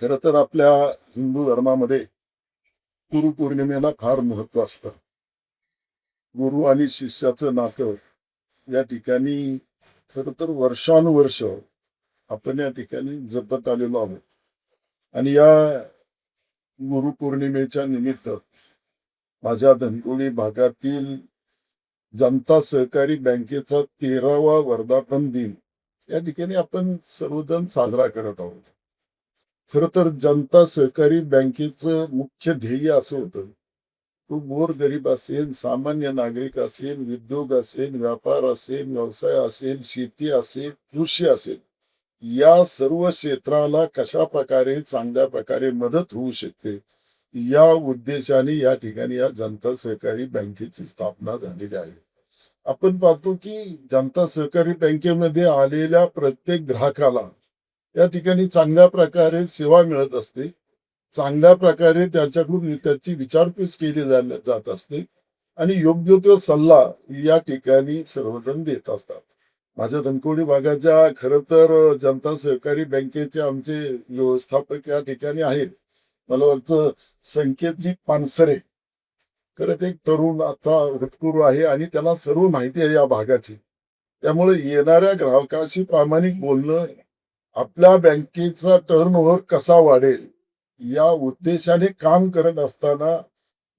खरं तर आपल्या हिंदू धर्मामध्ये गुरुपौर्णिमेला फार महत्व असतं. गुरु आणि शिष्याचं नातं या ठिकाणी खरं तर वर्षानुवर्ष आपण या ठिकाणी जपत आलेलो आहोत. आणि या गुरुपौर्णिमेच्या निमित्त माझ्या धनकोली भागातील जनता सहकारी बँकेचा 13वा वर्धापन दिन या ठिकाणी आपण सर्वजण साजरा करत आहोत. खरं तर जनता सहकारी बँकेचं मुख्य ध्येय असं होतं, तो गोरगरीब असेल, सामान्य नागरिक असेल, उद्योग असेल, व्यापार असेल, व्यवसाय असेल, शेती असेल, कृषी असेल, या सर्व क्षेत्राला कशा प्रकारे चांगल्या प्रकारे मदत होऊ शकते, या उद्देशाने या ठिकाणी या जनता सहकारी बँकेची स्थापना झालेली आहे. आपण पाहतो की जनता सहकारी बँकेमध्ये आलेल्या प्रत्येक ग्राहकाला या ठिकाणी चांगल्या प्रकारे सेवा मिळत असते. चांगल्या प्रकारे त्याच्याकडून त्याची विचारपूस केली जात असते आणि योग्य तो सल्ला या ठिकाणी सर्वजण देत असतात. माझ्या धनकोडी भागाच्या खरं तर जनता सहकारी बँकेचे आमचे व्यवस्थापक या ठिकाणी आहेत. मला वाटतं संकेतजी पानसरे. खरं ते एक तरुण आता होतकरू आहे आणि त्याला सर्व माहिती आहे या भागाची. त्यामुळे येणाऱ्या ग्राहकाशी प्रामाणिक बोलणं, आपल्या बँकेचा टर्नओव्हर कसा वाढेल या उद्देशाने काम करत असताना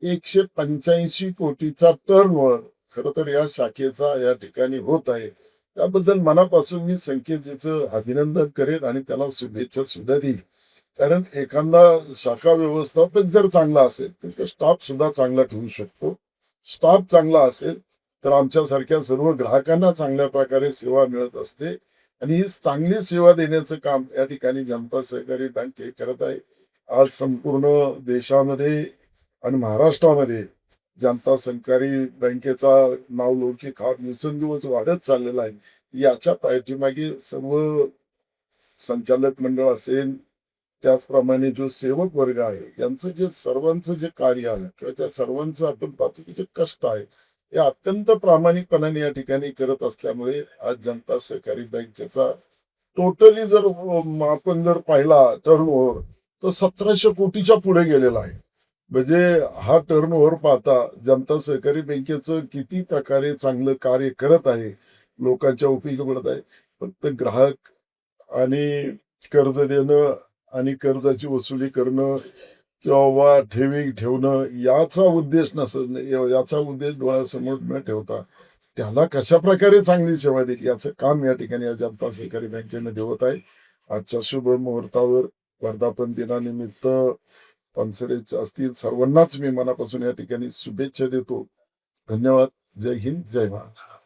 185 कोटीचा टर्नओव्हर खरं तर या शाखेचा या ठिकाणी होत आहे. त्याबद्दल मनापासून मी संकेतजीचं अभिनंदन करेन आणि त्याला शुभेच्छा सुद्धा देईल. कारण एखादा शाखा व्यवस्थापक जर चांगला असेल तर तो स्टाफ सुद्धा चांगला ठेवू शकतो. स्टाफ चांगला असेल तर आमच्यासारख्या सर्व ग्राहकांना चांगल्या प्रकारे सेवा मिळत असते आणि ही चांगली सेवा देण्याचं काम या ठिकाणी जनता सहकारी बँक हे करत आहे. आज संपूर्ण देशामध्ये आणि महाराष्ट्रामध्ये जनता सहकारी बँकेचा नावलौकिक हा दिवसेंदिवस वाढत चाललेला आहे. याच्या पाठीमागे सर्व संचालक मंडळ असेल, त्याचप्रमाणे जो सेवक वर्ग आहे, यांचं जे सर्वांचं जे कार्य आहे किंवा त्या सर्वांचं आपण पाहतो की जे कष्ट आहे, हे अत्यंत प्रामाणिकपणाने या ठिकाणी करत असल्यामुळे आज जनता सहकारी बँकेचा टोटली जर आपण जर पाहिला टर्नओव्हर तर 1700 कोटीच्या पुढे गेलेला आहे. म्हणजे हा टर्नओव्हर पाहता जनता सहकारी बँकेचं किती प्रकारे चांगलं कार्य करत आहे, लोकांच्या उपयोगी पडत आहे. फक्त ग्राहक आणि कर्ज देणं आणि कर्जाची वसुली करणं किंवा ठेवी ठेवणं याचा उद्देश नसणं, याचा उद्देश डोळ्यासमोर न ठेवता त्याला कशा प्रकारे चांगली सेवा देईल याचं काम या ठिकाणी या जनता सहकारी बँकेमध्ये होत आहे. आजच्या शुभ मुहूर्तावर वर्धापन दिनानिमित्त पानसरे असतील सर्वांनाच मी मनापासून या ठिकाणी शुभेच्छा देतो. धन्यवाद. जय हिंद, जय महाराष्ट्र.